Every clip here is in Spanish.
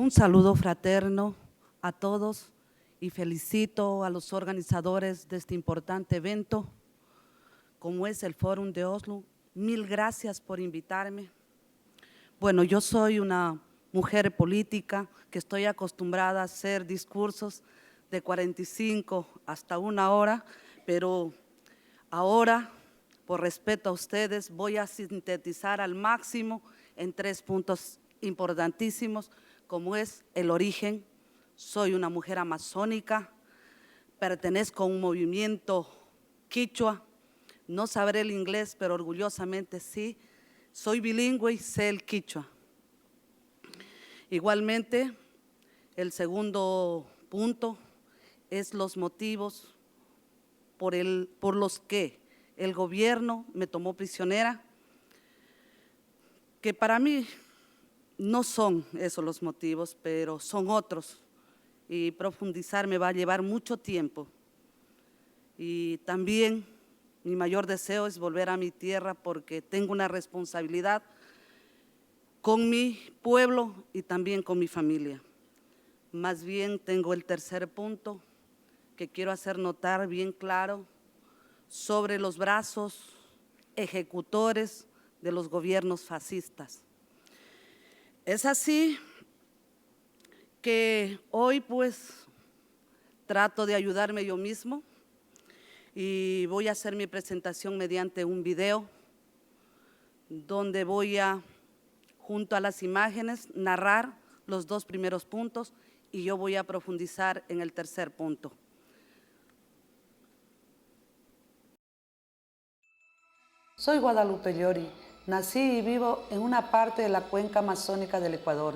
Un saludo fraterno a todos y felicito a los organizadores de este importante evento, como es el Fórum de Oslo. Mil gracias por invitarme. Bueno, yo soy una mujer política que estoy acostumbrada a hacer discursos de 45 hasta 1 hora, pero ahora, por respeto a ustedes, voy a sintetizar al máximo en 3 puntos importantísimos, como es el origen. Soy una mujer amazónica, pertenezco a un movimiento quichua, no sabré el inglés, pero orgullosamente sí, soy bilingüe y sé el quichua. Igualmente, el segundo punto es los motivos por los que el gobierno me tomó prisionera, que para mí no son esos los motivos, pero son otros, y profundizar me va a llevar mucho tiempo. Y también mi mayor deseo es volver a mi tierra porque tengo una responsabilidad con mi pueblo y también con mi familia. Más bien tengo el tercer punto que quiero hacer notar bien claro sobre los brazos ejecutores de los gobiernos fascistas. Es así que hoy pues trato de ayudarme yo mismo y voy a hacer mi presentación mediante un video donde voy a, junto a las imágenes, narrar los 2 primeros puntos y yo voy a profundizar en el tercer punto. Soy Guadalupe Llori, nací y vivo en una parte de la cuenca amazónica del Ecuador,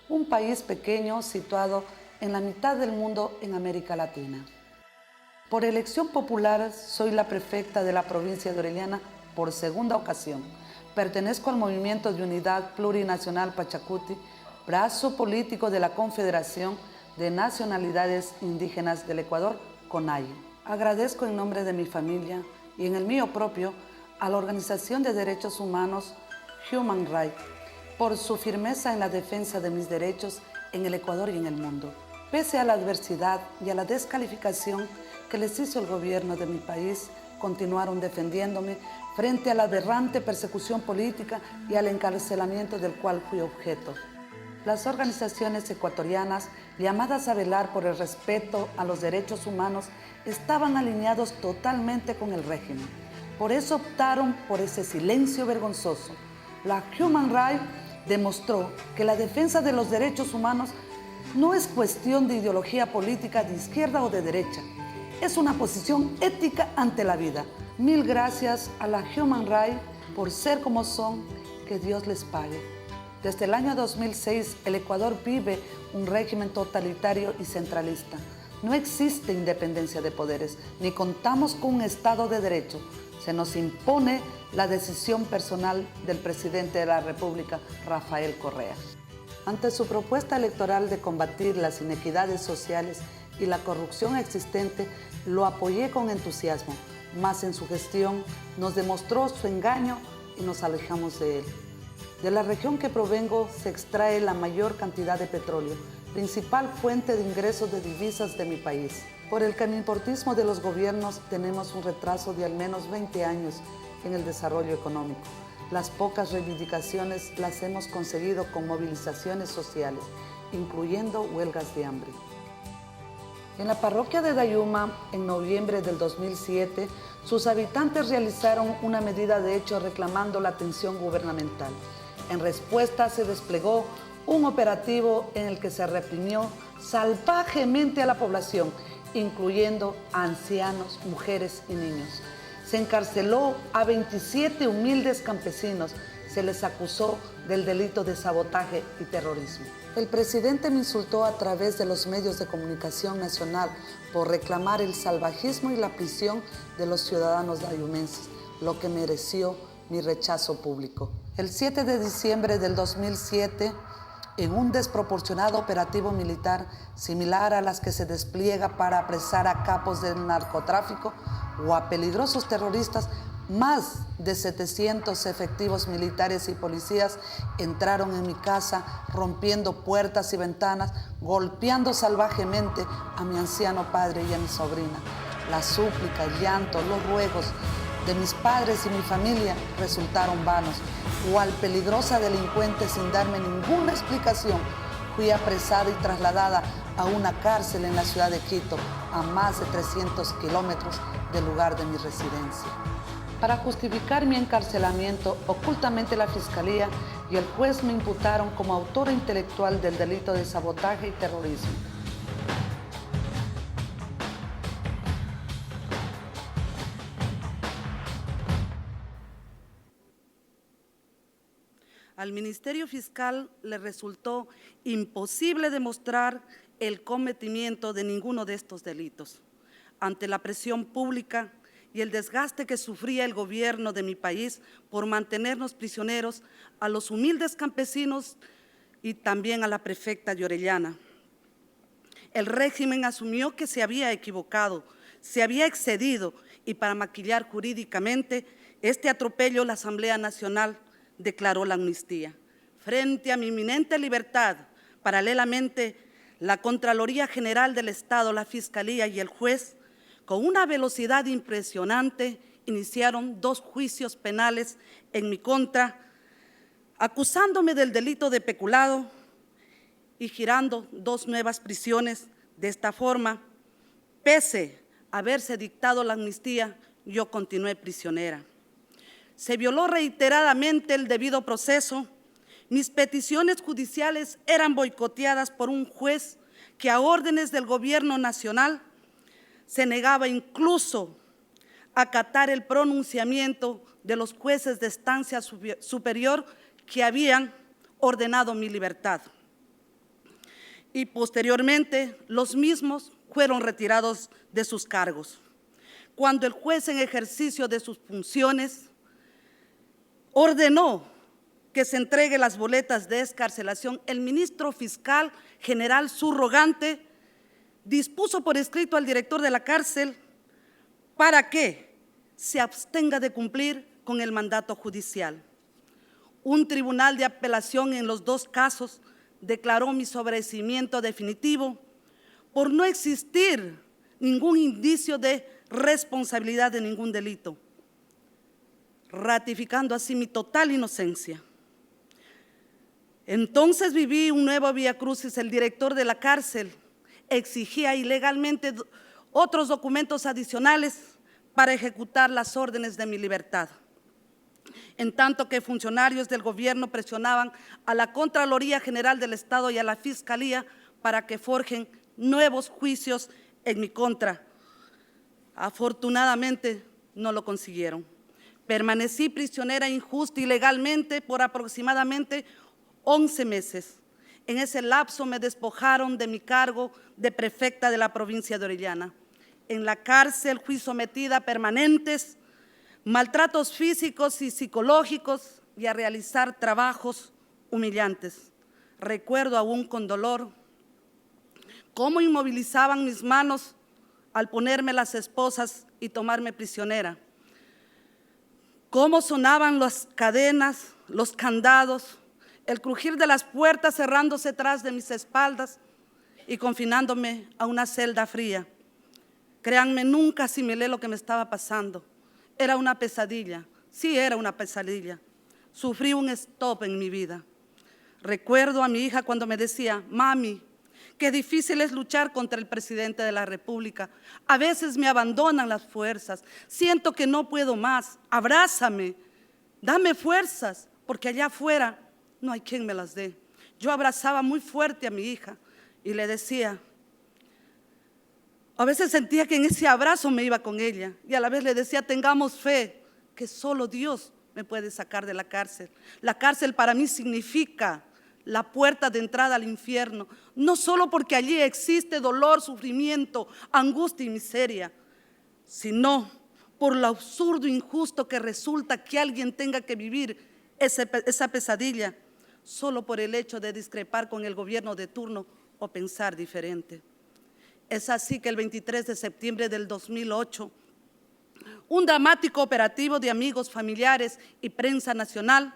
un país pequeño situado en la mitad del mundo en América Latina. Por elección popular soy la prefecta de la provincia de Orellana por segunda ocasión. Pertenezco al Movimiento de Unidad Plurinacional Pachacuti, brazo político de la Confederación de Nacionalidades Indígenas del Ecuador, CONAIE. Agradezco en nombre de mi familia y en el mío propio a la Organización de Derechos Humanos Human Rights por su firmeza en la defensa de mis derechos en el Ecuador y en el mundo. Pese a la adversidad y a la descalificación que les hizo el gobierno de mi país, continuaron defendiéndome frente a la aberrante persecución política y al encarcelamiento del cual fui objeto. Las organizaciones ecuatorianas llamadas a velar por el respeto a los derechos humanos estaban alineados totalmente con el régimen. Por eso optaron por ese silencio vergonzoso. La Human Rights demostró que la defensa de los derechos humanos no es cuestión de ideología política de izquierda o de derecha. Es una posición ética ante la vida. Mil gracias a la Human Rights por ser como son, que Dios les pague. Desde el año 2006, el Ecuador vive un régimen totalitario y centralista. No existe independencia de poderes, ni contamos con un Estado de Derecho. Se nos impone la decisión personal del presidente de la República, Rafael Correa. Ante su propuesta electoral de combatir las inequidades sociales y la corrupción existente, lo apoyé con entusiasmo, mas en su gestión nos demostró su engaño y nos alejamos de él. De la región que provengo se extrae la mayor cantidad de petróleo, principal fuente de ingresos de divisas de mi país. Por el caniportismo de los gobiernos tenemos un retraso de al menos 20 años en el desarrollo económico. Las pocas reivindicaciones las hemos conseguido con movilizaciones sociales, incluyendo huelgas de hambre. En la parroquia de Dayuma, en noviembre del 2007, sus habitantes realizaron una medida de hecho reclamando la atención gubernamental. En respuesta se desplegó un operativo en el que se reprimió salvajemente a la población, incluyendo a ancianos, mujeres y niños. Se encarceló a 27 humildes campesinos, se les acusó del delito de sabotaje y terrorismo. El presidente me insultó a través de los medios de comunicación nacional por reclamar el salvajismo y la prisión de los ciudadanos dayumenses, lo que mereció mi rechazo público. El 7 de diciembre del 2007, en un desproporcionado operativo militar similar a las que se despliega para apresar a capos del narcotráfico o a peligrosos terroristas, Más de 700 efectivos militares y policías entraron en mi casa, rompiendo puertas y ventanas, golpeando salvajemente a mi anciano padre y a mi sobrina. La súplica, el llanto, los ruegos de mis padres y mi familia resultaron vanos. Cual peligrosa delincuente, sin darme ninguna explicación, fui apresada y trasladada a una cárcel en la ciudad de Quito, a más de 300 kilómetros del lugar de mi residencia. Para justificar mi encarcelamiento, ocultamente la Fiscalía y el juez me imputaron como autora intelectual del delito de sabotaje y terrorismo. Al Ministerio Fiscal le resultó imposible demostrar el cometimiento de ninguno de estos delitos. Ante la presión pública y el desgaste que sufría el gobierno de mi país por mantenernos prisioneros a los humildes campesinos y también a la prefecta de Orellana, el régimen asumió que se había equivocado, se había excedido, y para maquillar jurídicamente este atropello, la Asamblea Nacional declaró la amnistía. Frente a mi inminente libertad, paralelamente, la Contraloría General del Estado, la Fiscalía y el juez, con una velocidad impresionante, iniciaron 2 juicios penales en mi contra, acusándome del delito de peculado y girando 2 nuevas prisiones. De esta forma, pese a haberse dictado la amnistía, yo continué prisionera. Se violó reiteradamente el debido proceso. Mis peticiones judiciales eran boicoteadas por un juez que, a órdenes del Gobierno Nacional, se negaba incluso a acatar el pronunciamiento de los jueces de instancia superior que habían ordenado mi libertad. Y posteriormente, los mismos fueron retirados de sus cargos. Cuando el juez, en ejercicio de sus funciones, ordenó que se entregue las boletas de excarcelación, el ministro fiscal general subrogante dispuso por escrito al director de la cárcel para que se abstenga de cumplir con el mandato judicial. Un tribunal de apelación en los 2 casos declaró mi sobreseimiento definitivo por no existir ningún indicio de responsabilidad de ningún delito, ratificando así mi total inocencia. Entonces viví un nuevo viacrucis. El director de la cárcel exigía ilegalmente otros documentos adicionales para ejecutar las órdenes de mi libertad, en tanto que funcionarios del gobierno presionaban a la Contraloría General del Estado y a la Fiscalía para que forjen nuevos juicios en mi contra. Afortunadamente no lo consiguieron. Permanecí prisionera injusta y ilegalmente por aproximadamente 11 meses. En ese lapso me despojaron de mi cargo de prefecta de la provincia de Orellana. En la cárcel fui sometida a permanentes maltratos físicos y psicológicos y a realizar trabajos humillantes. Recuerdo aún con dolor cómo inmovilizaban mis manos al ponerme las esposas y tomarme prisionera, cómo sonaban las cadenas, los candados, el crujir de las puertas cerrándose tras de mis espaldas y confinándome a una celda fría. Créanme, nunca asimilé lo que me estaba pasando. Era una pesadilla, sí era una pesadilla. Sufrí un stop en mi vida. Recuerdo a mi hija cuando me decía: mami, qué difícil es luchar contra el presidente de la República. A veces me abandonan las fuerzas, siento que no puedo más. Abrázame, dame fuerzas, porque allá afuera no hay quien me las dé. Yo abrazaba muy fuerte a mi hija y le decía, a veces sentía que en ese abrazo me iba con ella y a la vez le decía: tengamos fe, que solo Dios me puede sacar de la cárcel. La cárcel para mí significa la puerta de entrada al infierno, no solo porque allí existe dolor, sufrimiento, angustia y miseria, sino por lo absurdo e injusto que resulta que alguien tenga que vivir esa pesadilla solo por el hecho de discrepar con el gobierno de turno o pensar diferente. Es así que el 23 de septiembre del 2008, Un dramático operativo de amigos, familiares y prensa nacional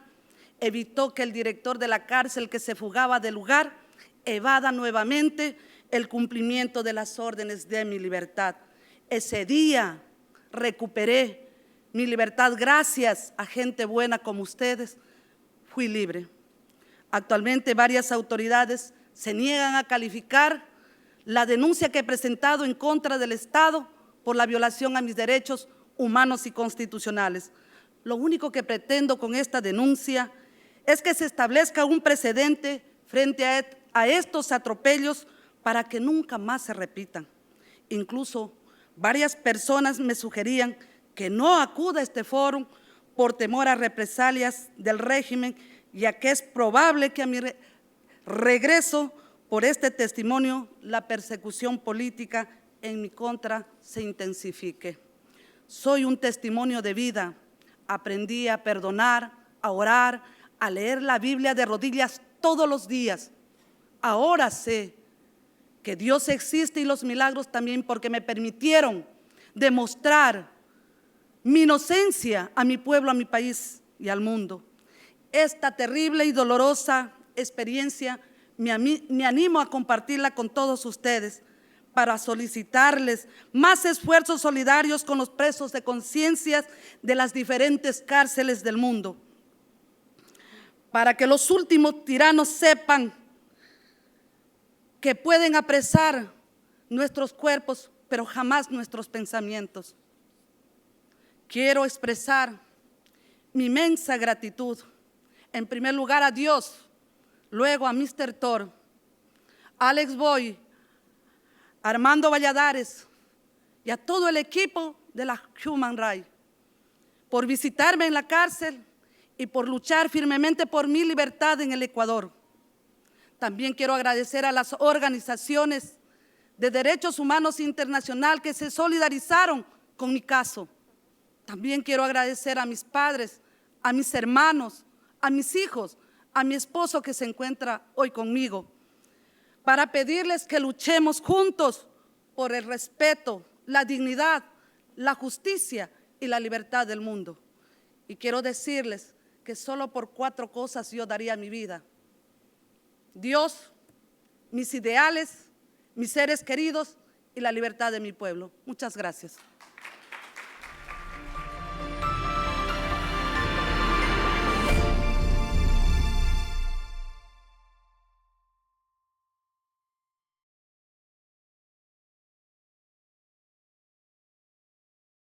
evitó que el director de la cárcel que se fugaba del lugar evada nuevamente el cumplimiento de las órdenes de mi libertad. Ese día recuperé mi libertad gracias a gente buena como ustedes. Fui libre. Actualmente varias autoridades se niegan a calificar la denuncia que he presentado en contra del Estado por la violación a mis derechos humanos y constitucionales. Lo único que pretendo con esta denuncia es que se establezca un precedente frente a estos atropellos para que nunca más se repitan. Incluso varias personas me sugerían que no acuda a este foro por temor a represalias del régimen, ya que es probable que a mi regreso por este testimonio la persecución política en mi contra se intensifique. Soy un testimonio de vida. Aprendí a perdonar, a orar, a leer la Biblia de rodillas todos los días. Ahora sé que Dios existe y los milagros también, porque me permitieron demostrar mi inocencia a mi pueblo, a mi país y al mundo. Esta terrible y dolorosa experiencia me animo a compartirla con todos ustedes para solicitarles más esfuerzos solidarios con los presos de conciencias de las diferentes cárceles del mundo, para que los últimos tiranos sepan que pueden apresar nuestros cuerpos, pero jamás nuestros pensamientos. Quiero expresar mi inmensa gratitud, en primer lugar a Dios, luego a Mr. Thor, Alex Boy, Armando Valladares y a todo el equipo de la Human Rights por visitarme en la cárcel y por luchar firmemente por mi libertad en el Ecuador. También quiero agradecer a las organizaciones de derechos humanos internacional que se solidarizaron con mi caso. También quiero agradecer a mis padres, a mis hermanos, a mis hijos, a mi esposo que se encuentra hoy conmigo, para pedirles que luchemos juntos por el respeto, la dignidad, la justicia y la libertad del mundo. Y quiero decirles que solo por 4 cosas yo daría mi vida: Dios, mis ideales, mis seres queridos y la libertad de mi pueblo. Muchas gracias.